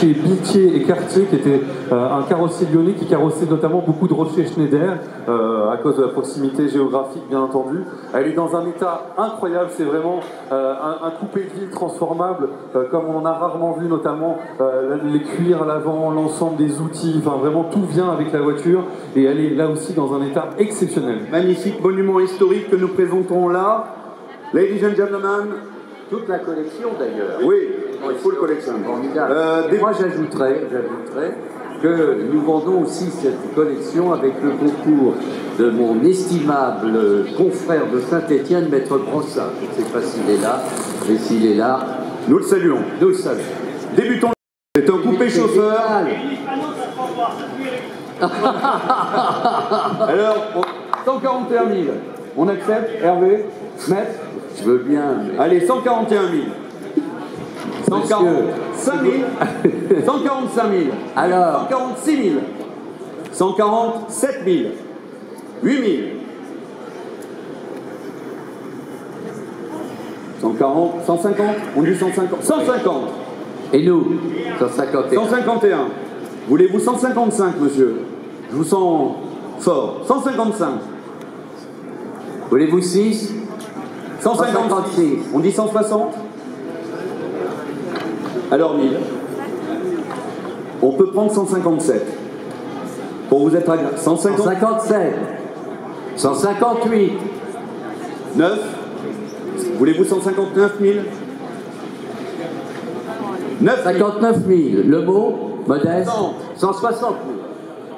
chez Biltier et Cartier, qui était un carrossier lyonnais qui carrossait notamment beaucoup de Rocher Schneider, à cause de la proximité géographique bien entendu. Elle est dans un état incroyable, c'est vraiment un coupé de ville transformable, comme on en a rarement vu, notamment les cuirs à l'avant, l'ensemble des outils, enfin vraiment tout vient avec la voiture, et elle est là aussi dans un état exceptionnel. Magnifique monument historique que nous présentons là. Ladies and gentlemen, toute la collection d'ailleurs. Oui, il faut le collection. Moi j'ajouterais que nous vendons aussi cette collection avec le concours de mon estimable confrère de Saint-Étienne, Maître Brossat. Je ne sais pas s'il est là, mais s'il est là, nous le saluons. Nous le saluons. Débutons. C'est un coupé chauffeur. Alors, 141 000. On accepte, Hervé, Maître? Je veux bien. Mais... Allez, 141 000. 145 000. 145 000. Alors 146 000. 147 000. 8 000. 140, 150, on dit 150. 150. Et nous 151. 151. Voulez-vous 155, monsieur? Je vous sens fort. 155. Voulez-vous 6? 156. On dit 160? Alors 1000. On peut prendre 157. Pour vous être agréable. 157. 158. 9. Voulez-vous 159 000? 59 000. Le mot, modeste? 160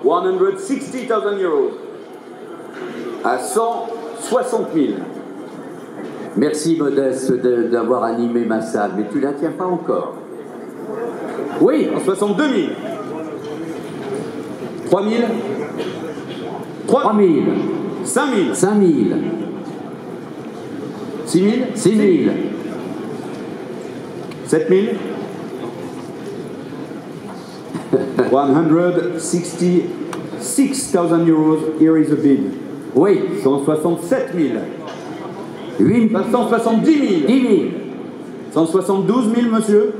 000. 160 000 euros. À 160 000. Merci Modeste d'avoir animé ma salle, mais tu la tiens pas encore. Oui. 162 000. 3 000. 3 000. 5 000. 5 000. 6 000. 6 000. 7 000. 166,000 euros. Here is a bid. Oui. 167 000. 8 170 000. 10 000. 172 000, monsieur.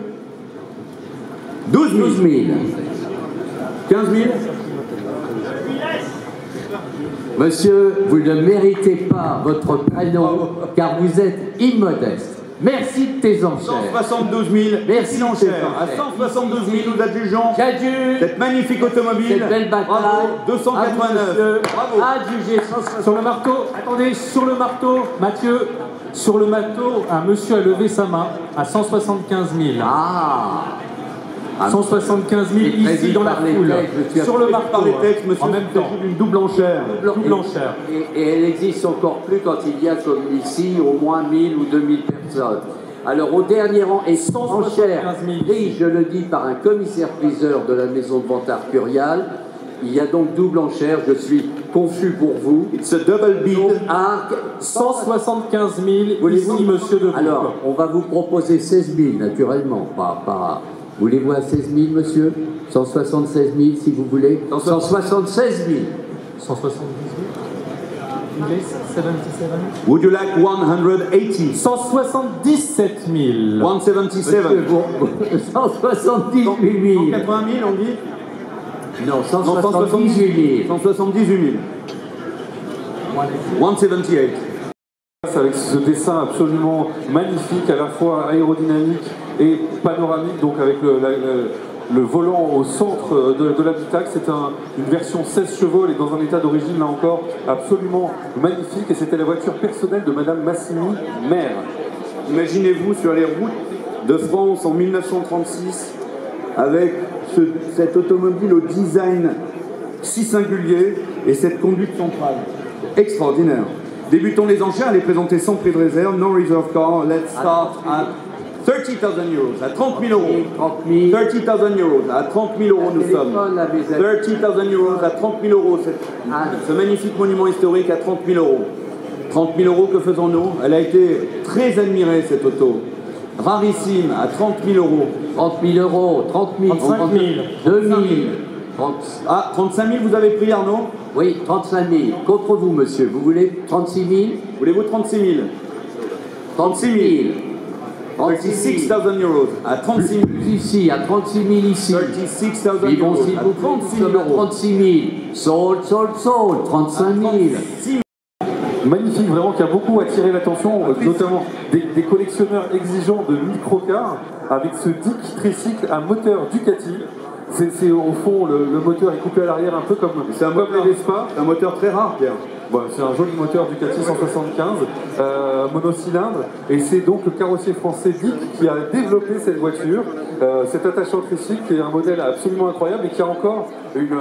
12 000. 12 000. 15 000. Monsieur, vous ne méritez pas votre prénom car vous êtes immodeste. Merci de tes enchères. 172 000. Merci enchères. À 172 000, nous adjugeons cette magnifique automobile. Cette belle bataille. Bravo, 289. Bravo. Adjugé 160. Sur le marteau, attendez, sur le marteau, Mathieu, sur le marteau, un monsieur a levé sa main à 175 000. Ah. 175 000 ici dans la foule. Sur le marteau, par les textes, monsieur, en même temps. Une double enchère. Double enchère. Et elle existe encore plus quand il y a, comme ici, au moins 1000 ou 2000 personnes. Alors, au dernier rang, et sans enchère, pris, je le dis, par un commissaire-priseur de la maison de vente Arcurial, il y a donc double enchère, je suis confus pour vous. It's a double bid. 175 000 ici, monsieur de Alors, on va vous proposer 16 000, naturellement, pas... Voulez-vous à 16 000, monsieur? 176 000, si vous voulez. 176 000. 170 000. 177 Would you like 180? 177 000. 177. 178 000. 180 000, on dit? Non, 178 000. 178 000. 178. Avec ce dessin absolument magnifique, à la fois aérodynamique et panoramique, donc avec le volant au centre de l'habitacle. C'est une version 16 chevaux, elle est dans un état d'origine, là encore, absolument magnifique, et c'était la voiture personnelle de Madame Massimi, maire. Imaginez-vous sur les routes de France en 1936, avec cette automobile au design si singulier et cette conduite centrale. Extraordinaire. Débutons les enchères, elle est présentée sans prix de réserve, no reserve car, let's start at 30 000 euros, à 30 000 euros. 30 000 euros, à 30 000 euros nous sommes. 30 000 euros, à 30 000 euros, ce magnifique monument historique à 30 000 euros. 30 000 euros, que faisons-nous? Elle a été très admirée, cette auto. Rarissime, à 30 000 euros. 30 000 euros, 30 000, 35 000. 2 000. 30... Ah, 35 000 vous avez pris, Arnaud? Oui, 35 000. Contre vous, monsieur. Vous voulez 36 000? Voulez-vous 36 000? 36 000. 36 000 euros. À 36 000. Plus ici, à 36 000 ici. 36 000 Ils vont euros. s'il vous plaît, nous sommes à 36 000. Sold, 35 000. Magnifique, vraiment, qui a beaucoup attiré l'attention, notamment des collectionneurs exigeants de microcars, avec ce Dick tricycle à moteur Ducati. C'est au fond, le moteur est coupé à l'arrière un peu comme les Vespa. C'est un moteur très rare, Pierre. Bon, c'est un joli moteur Ducati 175, monocylindre, et c'est donc le carrossier français Dick qui a développé cette voiture, cet attachant tricycle qui est un modèle absolument incroyable et qui a encore une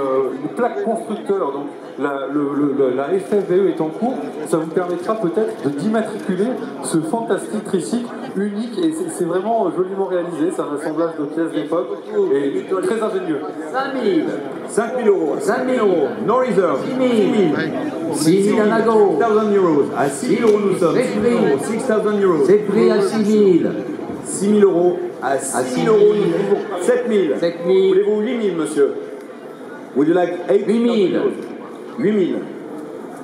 plaque constructeur. Donc la FFVE est en cours, ça vous permettra peut-être d'immatriculer ce fantastique tricycle unique, et c'est vraiment joliment réalisé, c'est un assemblage de pièces d'époque et très ingénieux. 5 000. 5 000 euros. 5 000 euros. No reserve. 6 000. 6 000 à Nago. 6 000 euros. À 6 000 euros nous sommes. 6 000 euros. C'est pris à 6 000. 6 000 euros. À 6 000 euros nous trouvons 7 000. 7 000. Voulez-vous 8 000, monsieur? Would you like 8 000? 8 000. 8 000.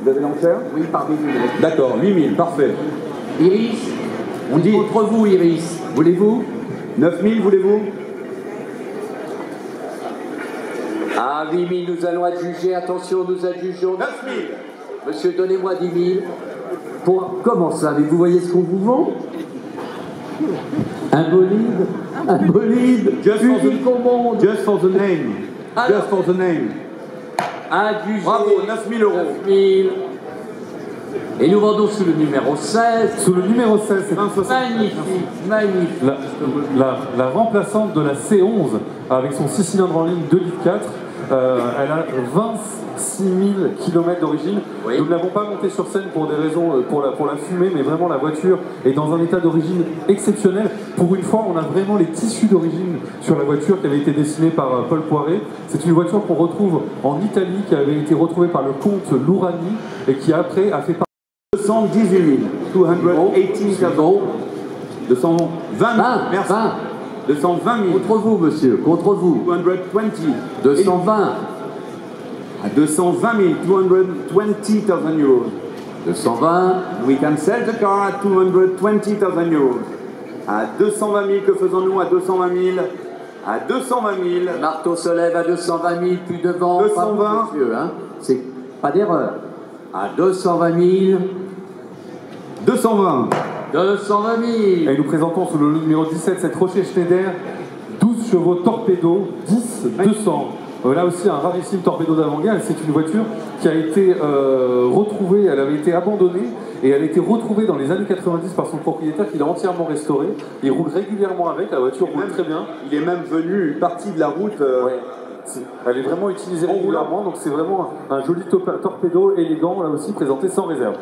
Vous avez l'enchère? Oui, par 8 000. D'accord, 8 000, parfait. Iris, on dit contre vous, Iris. Voulez-vous? 9 000, voulez-vous? À 8 000, nous allons adjuger. Attention, nous adjugeons. 9 000. Monsieur, donnez-moi 10 000. Comment ça? Mais vous voyez ce qu'on vous vend? Un bolide? Un bolide? Unique au monde. Just for the name. Alors, Just for the name. Adjugé. Bravo, 9 000 euros. 9 000. Et nous vendons sous le numéro 16. Sous le numéro 16, c'est Magnifique, magnifique. la remplaçante de la C11 avec son 6 cylindres en ligne 2,4 litres. Elle a 26 000 km d'origine. Oui. Nous ne l'avons pas montée sur scène pour des raisons, pour la fumée, mais vraiment la voiture est dans un état d'origine exceptionnel. Pour une fois, on a vraiment les tissus d'origine sur la voiture qui avait été dessinée par Paul Poiret. C'est une voiture qu'on retrouve en Italie, qui avait été retrouvée par le comte Lourani et qui après a fait 218 000. 218 000. 220 000. Merci. 220 000. Contre vous, monsieur, contre vous. 220. 220. À 220 000. 220,000 euros. 220. We can sell the car at 220,000 euros. À 220 000, que faisons-nous à 220 000? À 220 000. Le marteau se lève à 220 000, plus de vent. 220. Pas vous, monsieur, hein. C'est pas d'erreur. À 220 000. 220. 220 000. Et nous présentons sous le numéro 17 cette Rocher Schneider 12 chevaux torpedo 10 200. Là aussi un rarissime torpedo d'avant-garde. C'est une voiture qui a été retrouvée, elle avait été abandonnée et elle a été retrouvée dans les années 90 par son propriétaire qui l'a entièrement restaurée. Il roule régulièrement avec, la voiture roule très bien. Il est même venu une partie de la route. Ouais. Elle est vraiment utilisée régulièrement, donc c'est vraiment un joli torpedo élégant, là aussi présenté sans réserve.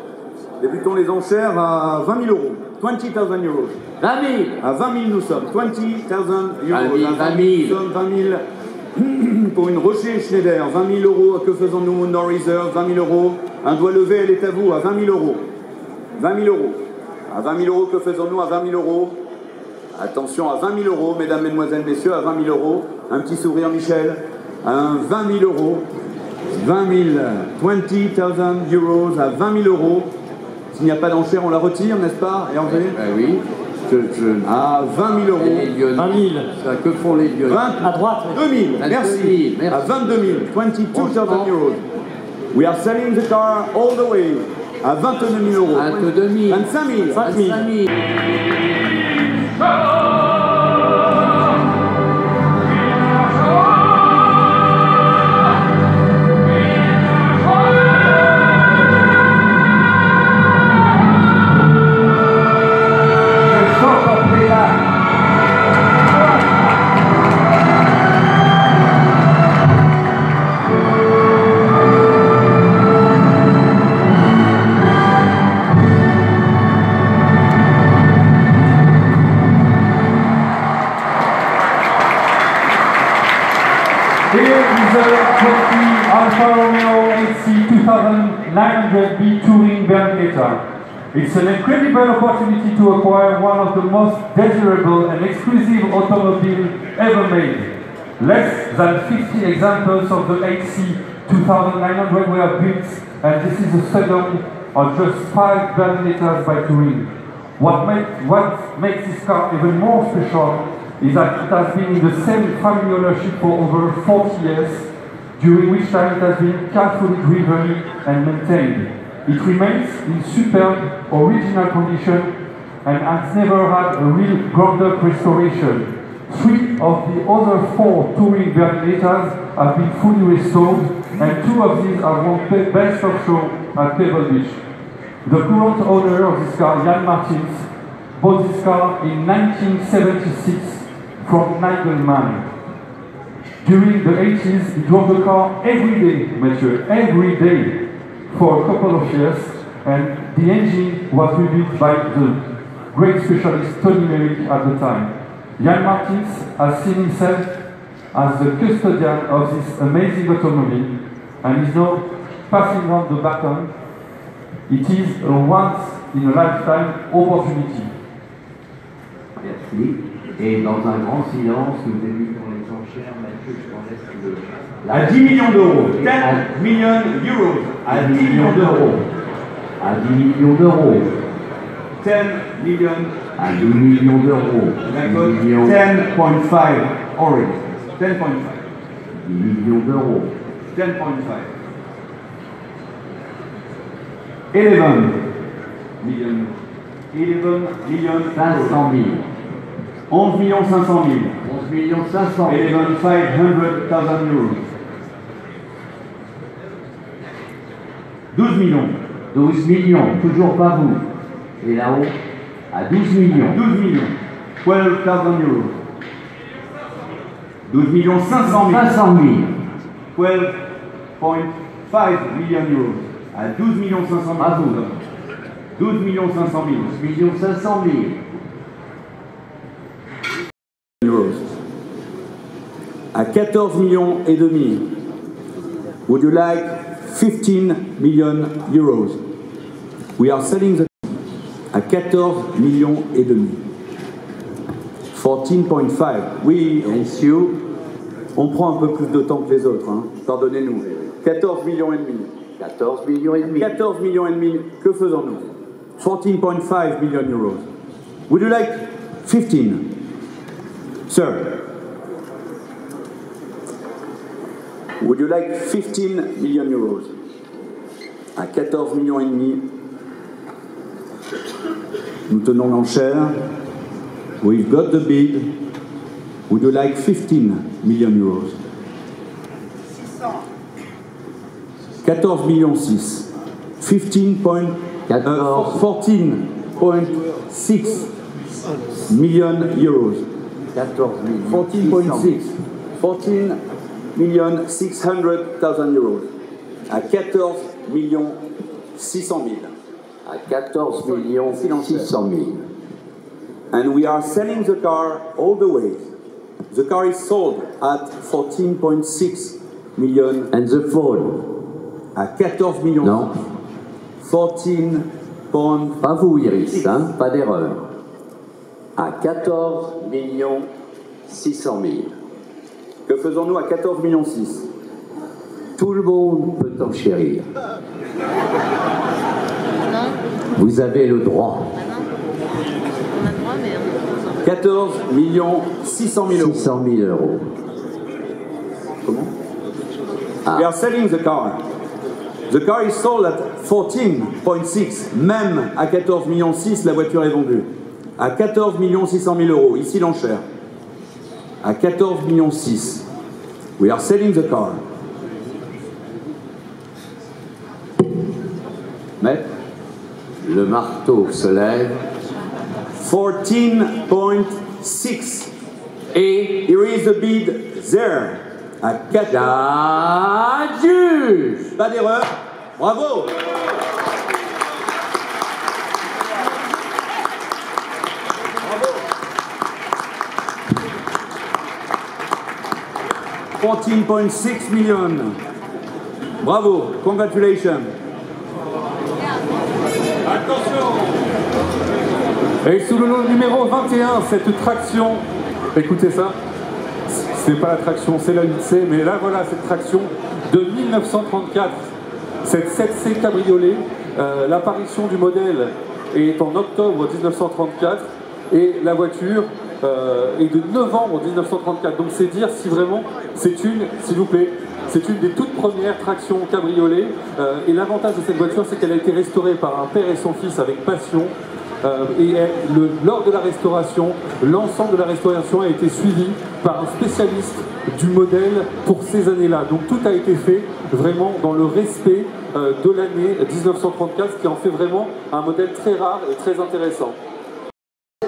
Débutons les enchères à 20 000 euros. 20,000 euros. 20 000. À 20 000 nous sommes. 20,000 euros. 20 000. 20 000 pour une Rocher Schneider. 20 000 euros. Que faisons-nous? No reserve. 20 000 euros. Un doigt levé, elle est à vous. À 20 000 euros. 20 000 euros. À 20 000 euros, que faisons-nous? À 20 000 euros. Attention, à 20 000 euros, mesdames, mesdemoiselles, messieurs, à 20 000 euros. Un petit sourire, Michel. À 20 000 euros. 20 000 euros. À 20 000 euros. S'il n'y a pas d'enchère, on la retire, n'est-ce pas, Hervé? Oui. À 20 000 euros. 20 000. Ça, que font les Lyonnais? À droite. 2 000. Merci. À 22 000. 22,000 euros. We are selling the car all the way. À 22 000 euros. 22 000. 25 000. 25 000. Alfa Romeo 8C 2900B Touring Berlinetta. It's an incredible opportunity to acquire one of the most desirable and exclusive automobiles ever made. Less than 50 examples of the 8C 2900 were built, and this is the second of just 5 Berlinettas by Touring. What makes this car even more special is that it has been in the same family ownership for over 40 years, during which time it has been carefully driven and maintained. It remains in superb original condition and has never had a real ground-up restoration. 3 of the other 4 touring Berlinators have been fully restored, and 2 of these have won Best of Show at Pebble Beach. The current owner of this car, Jan Martins, bought this car in 1976 from Nagelmann. During the 80s, he drove the car every day, Mathieu, every day, for a couple of years, and the engine was rebuilt by the great specialist Tony Merrick at the time. Jan Martins has seen himself as the custodian of this amazing automobile and is now passing on the baton. It is a once-in-a-lifetime opportunity. Merci. Et dans un grand silence, nous avons mis pour les enchères, Mathieu, je t'en laisse le... À 10 millions d'euros. 10 millions d'euros. À 10 millions d'euros. À 10 millions d'euros. 10 millions. À 10 millions d'euros. 10.5 orange. 10.5. 10 millions d'euros. 10.5. 11 millions. 11 millions. 500 000. 11 millions 500 000. 11 millions 500 000. 11,500,000 euros. 12 millions. 12 millions, toujours pas vous. Et là-haut, à 12 millions. 12 millions. 12,000 euros. 12 millions 500 000. 500 000. 12.5 millions d'euros. À 12 millions 500 000. À vous. 12 millions 500 000. 12 millions 500 000. Euros. À 14 millions et demi. Would you like 15 million euros? We are selling the à 14 millions et demi. 14.5. Oui, messieurs, on prend un peu plus de temps que les autres, hein. Pardonnez-nous. 14 millions et demi. 14 millions et demi. 14 millions et demi. Que faisons-nous? 14.5 million euros. Would you like 15? Sir, would you like 15 million euros? À 14 millions et demi, nous tenons l'enchère. We've got the bid. Would you like 15 million euros? 14 millions 6. 14.6 million euros. 14 millions. 14.6. 14 millions 600,000 euros. À 14 millions 600 000. À 14 millions 600 000. And we are selling the car all the way. The car is sold at 14.6 million. And the phone? À 14 millions. Non. 14. Pas vous, Iris, hein? Pas d'erreur. À 14 millions 600 000. Que faisons-nous à 14 millions 6? Tout le monde peut enchérir. Non. Vous avez le droit. Ah non. On a le droit, mais... 14 millions 600 000 euros. 600 000 euros. Comment? Ah. We are selling the car. The car is sold at 14.6. Même à 14 millions 6, la voiture est vendue. À 14 millions 600 000 euros. Ici l'enchère. À 14 millions 6. We are selling the car. Mais le marteau se lève. 14.6. Et here is the bid there. À 14. Juge. Pas d'erreur. Bravo. Bravo. 14.6 million. Bravo. Congratulations. Et sous le lot numéro 21, cette traction, écoutez ça, c'est pas la traction, c'est la 8C, mais là voilà cette traction de 1934, cette 7C cabriolet, l'apparition du modèle est en octobre 1934 et la voiture est de novembre 1934. Donc c'est dire si vraiment c'est une, s'il vous plaît, c'est une des toutes premières tractions cabriolet. Et l'avantage de cette voiture, c'est qu'elle a été restaurée par un père et son fils avec passion. Lors de la restauration, l'ensemble de la restauration a été suivi par un spécialiste du modèle pour ces années-là. Donc tout a été fait vraiment dans le respect de l'année 1934, ce qui en fait vraiment un modèle très rare et très intéressant.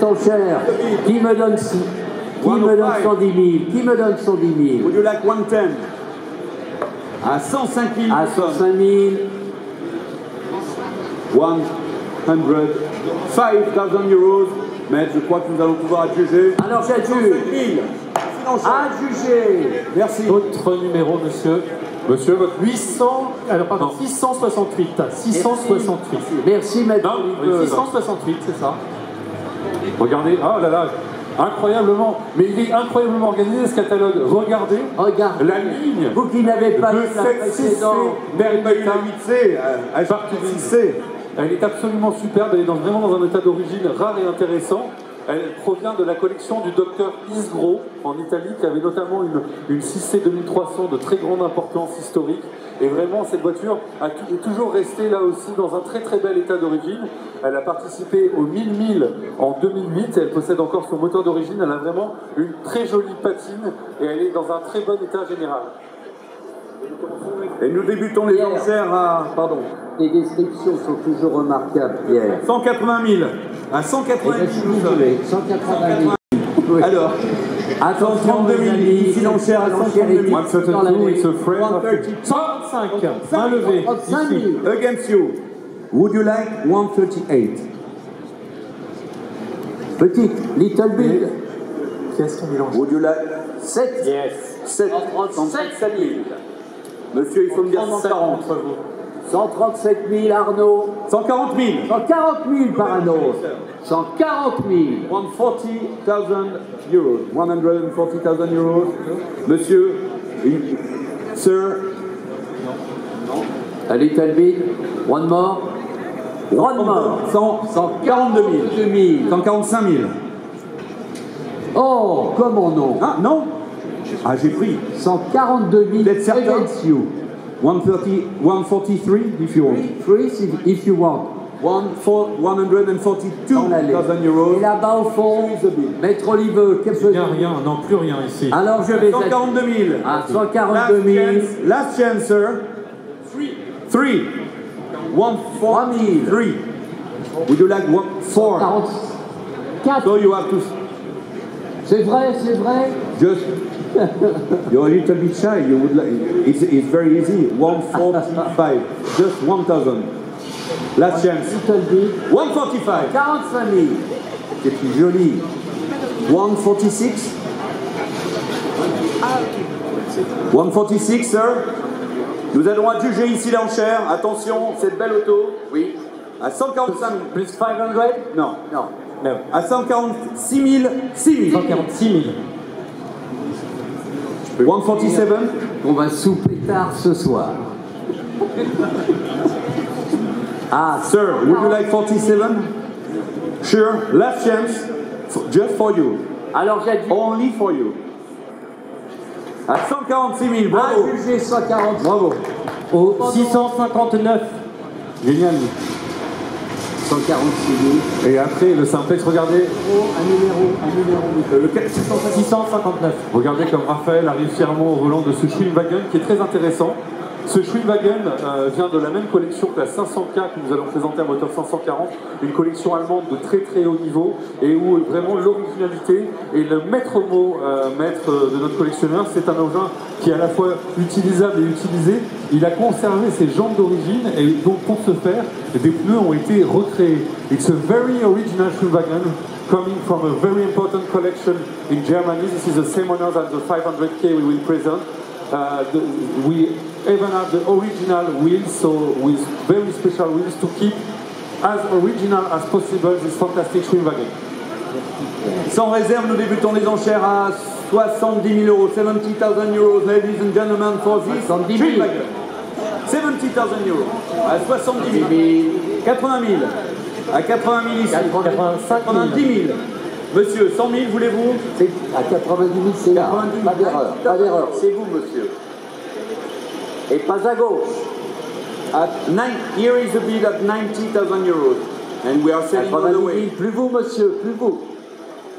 Enchère, qui me donne 110 000? Qui me donne 110 000? Would you like 110? À 105 000. À 105 000. 105,000 euros. Mais je crois que nous allons pouvoir adjuger. Alors j'adjuge. Adjugé. Merci. Autre numéro, monsieur. Monsieur, votre 800, alors pardon, 668. 668. Merci, maître. Non, 668, c'est ça. Regardez, oh là là, incroyablement, mais il est incroyablement organisé ce catalogue. Regardez, la ligne. Vous qui n'avez pas de vu la précédente. Elle est absolument superbe, elle est vraiment dans un état d'origine rare et intéressant. Elle provient de la collection du docteur Isgro en Italie, qui avait notamment une 6C 2300 de très grande importance historique. Et vraiment, cette voiture est toujours restée là aussi dans un très très bel état d'origine. Elle a participé aux 1000 milles en 2008. Elle possède encore son moteur d'origine. Elle a vraiment une très jolie patine et elle est dans un très bon état général. Et nous débutons les enchères à... Pardon. Les descriptions sont toujours remarquables, Pierre. 180 000. À 180 000, nous sommes. 180 000. Alors, à 132 000, ici l'enchère à 132 000. 135, main levée. Ici. Against you. Would you like 138? Petite, little big. Qu'est-ce qu'on mélange? Would you like 7. Yes. 7? 137 000. Monsieur, il faut me dire 140. 137 000, Arnaud. 140 000. 140 000 par Arnaud. 140 000. 140,000 euros. 140,000 euros. Monsieur, sir. A little bit. One more. One more. 142 000. 145 000. Oh, comment non? Ah, non? Ah, j'ai pris. 142 000 against you. 143 if you want. Free if you want. 142,000 euros. Et là-bas au fond, Maître Oliveux, qu'est-ce que Rien, non, plus rien ici. Alors je vais... 142 000. À 142 000. Last chance, sir. 3. 143. Would you like 4? 4. So you have to... C'est vrai, c'est vrai. Just... You're a little bit shy. You would like... It's very easy. 145. Just 1,000. Last chance. Little bit. 145. 45 000. C'est plus joli. 146. 146, sir. Nous allons adjuger ici l'enchère. Attention, cette belle auto. Oui. À 145 000. Plus 500? Non. Non. No. À 146 000. 6 000. 146 000. 147. On va souper tard ce soir. Ah, Sir, would you like 47? Sure. Last chance. Just for you. alors j'ai dit... Only for you. À 146 000. Bravo. Adjugé 140 000. Bravo. Au 659. Génial. 146 000. Et après, le simplex, regardez. Un numéro. Le 659. Regardez comme Raphaël arrive fièrement au volant de ce Schwingwagen qui est très intéressant. Ce Schwingwagen vient de la même collection que la 500K que nous allons présenter à moteur 540, une collection allemande de très très haut niveau et où vraiment l'originalité et le maître mot de notre collectionneur, c'est un engin qui est à la fois utilisable et utilisé. Il a conservé ses jambes d'origine et donc pour ce faire, des pneus ont été recréés. It's a very original Schwingwagen coming from a very important collection in Germany. This is the same honor as the 500K we will present. We even have the original wheels, so with very special wheels to keep as original as possible this fantastic Schwingwagen. Sans réserve, nous débutons les enchères à 70 000 euros. 70,000 euros, ladies and gentlemen, for this 70 000. Schwingwagen. 70,000 euros. À 70 000. 80 000. À 80 000 ici. 85 000. 90 000. Monsieur, 100 000, voulez-vous? C'est à 90 000, c'est là. 90 000. Pas d'erreur, pas d'erreur. C'est vous, monsieur. Et pas à gauche. Here is a bid at 90,000 euros. And we are selling all the 90 way. 000, plus vous, monsieur, plus vous.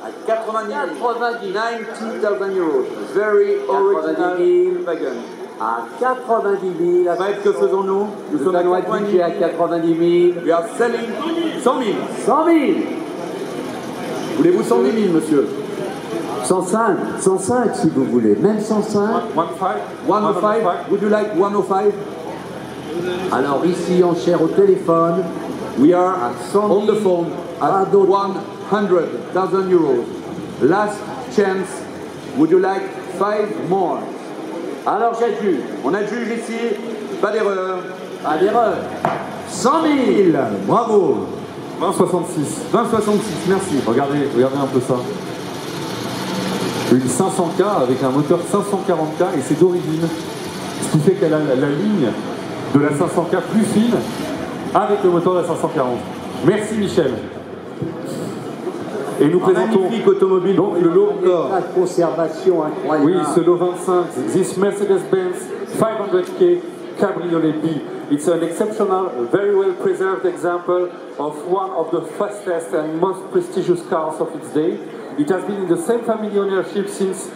À 90 000. 90 000. 90,000 euros. Very original 90 000. wagon. À 90 000. Faites, que faisons-nous? Nous sommes à allons 90 adjuger 000. à 90 000. We are selling 100 000. 100 000. Voulez-vous 110 000, monsieur? 105, 105 si vous voulez, même 105. 105? Would you like 105? Alors ici, enchère au téléphone. We are À 100 000. on the phone at 100,000 euros. Last chance. Would you like 5 more? Alors j'adjuge. On adjuge ici. Pas d'erreur. Pas d'erreur. 100 000. Bravo. 2066. 2066, merci. Regardez un peu ça. Une 500K avec un moteur 540K et c'est d'origine. Ce qui fait qu'elle a la ligne de la 500K plus fine avec le moteur de la 540. Merci Michel. Et nous présentons Magnifique automobile. donc le lot encore. État de conservation incroyable. Oui, ce lot 25, this Mercedes-Benz 500K Cabriolet B. It's an exceptional, very well preserved example of one of the fastest and most prestigious cars of its day. It has been in the same family ownership since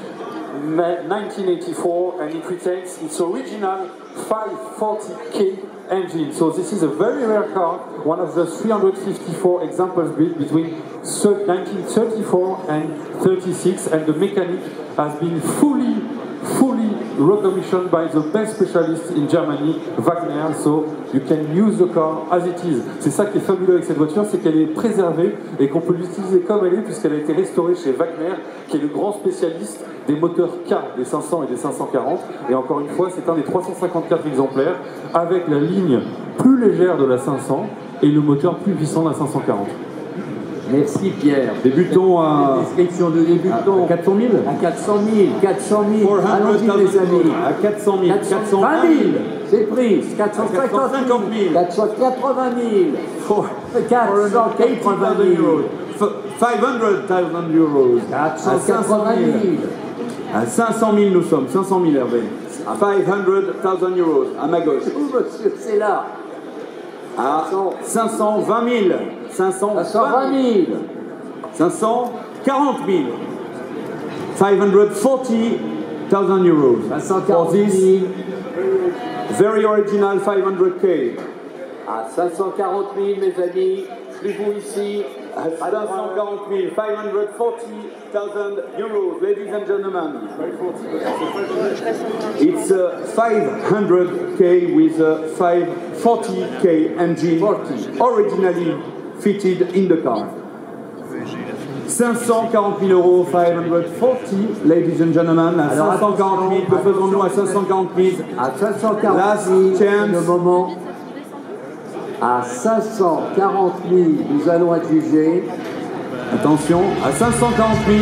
1984 and it retains its original 540K engine. So this is a very rare car, one of the 354 examples built between 1934 and 36, and the mechanic has been fully recommissioned by the best specialist in Germany, Wagner, so you can use the car as it is. C'est ça qui est fabuleux avec cette voiture, c'est qu'elle est préservée et qu'on peut l'utiliser comme elle est puisqu'elle a été restaurée chez Wagner, qui est le grand spécialiste des moteurs K, des 500 et des 540. Et encore une fois, c'est un des 354 exemplaires avec la ligne plus légère de la 500 et le moteur plus puissant de la 540. Merci Pierre. Débutons à Description de débutons. 400 000. À 400 000, 400 000. 400,000 Allons-y les amis. à 400 000. 420 000. C'est pris. 450 000. 480 000. 480 000. 500,000 euros. 480 000. À 500 000 nous sommes. 500 000 Hervé. À 500,000 euros. À ma gauche. Où monsieur, c'est là. À 520 000. 520 000. 540 000. 540,000 euros. 540 For this 000. very original 500K. À 540 000 mes amis. Plus vous ici. À 540 000. 540,000 euros. Ladies and gentlemen. It's a 500K with a 540K engine originally fitted in the car. 540 000 euros, 540, ladies and gentlemen, à 540 000, que faisons-nous à 540 000? À 540 Last 000, chance. le moment. À 540 000, nous allons adjuger. Attention, à 540 000,